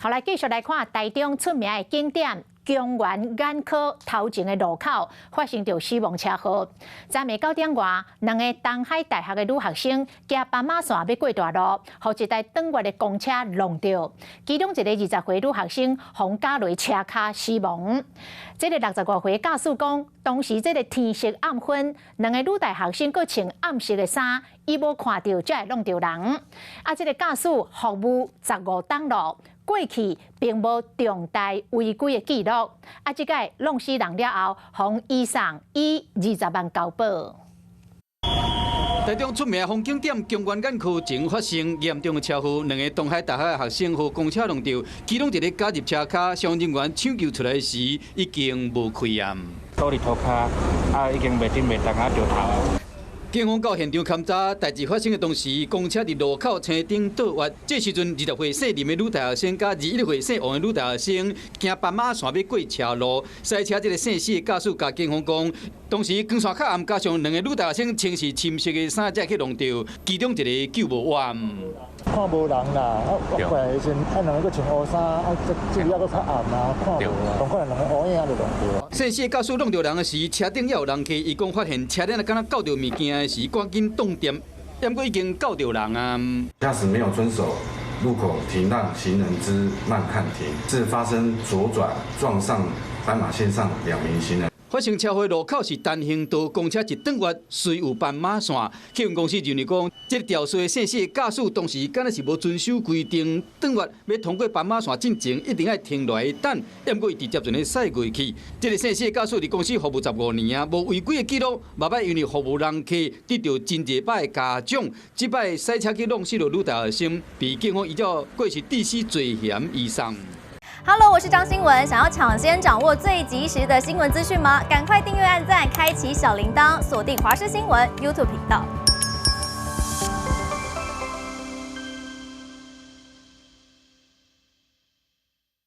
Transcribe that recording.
好，来继续来看台中出名的景点。 中原眼科头前的路口发生着死亡车祸。昨暝9点外，两个东海大学的女学生骑斑马线要过大路，被一台转弯的公车撞到，其中一个20岁女学生被夹落车骹死亡。这个60多岁驾驶讲，当时这个天色暗昏，两个女大学生佫穿暗色的衫，伊无看到才会弄到人。这个驾驶服务15档路。 过去并无重大违规的记录，这届弄死人了后，向医生以20万交保。台中出名的风景点中原眼科前发生严重的车祸，两个东海大学的学生和公车撞到，其中一个夹入车骹，消防人员抢救出来时已经无开暗。倒伫涂骹，已经袂顶袂动着头。 警方到现场勘查，代志发生的当时，公车伫路口车顶倒滑。这时阵，20岁姓林的女大学生甲21岁姓王的女大学生行斑马线要过车路，赛车这个姓史的驾驶甲警方讲，当时光线较暗，加上两个女大学生穿是深色的衫，才去弄到，其中一个救无完。看无人啦，过来时阵，两个佫穿乌衫，这里还佫较暗啦，看无啦，当可能两个乌影就弄到。姓史驾驶弄到人的时，车顶也有人客，伊讲发现车顶敢若搞到物件。 时赶紧动点，不过已经告到人啊！驾驶没有遵守路口停让行人之慢看停，致发生左转撞上斑马线上2名行人。 发生车祸路口是单行道，公车一转弯虽有斑马线，客运公司认为讲，这个肇事的姓史驾驶当时敢若是无遵守规定，转弯要通过斑马线进前一定要停落来等，不过伊直接就咧驶过去。这个姓史驾驶伫公司服务15年啊，无违规的记录，嘛摆因为服务人客得到真济摆的嘉奖。这摆赛车去弄死了女大学生，被警方依照过是致死罪嫌移送。 Hello， 我是张新文。想要抢先掌握最及时的新闻资讯吗？赶快订阅、按赞、开启小铃铛，锁定华视新闻 YouTube 频道。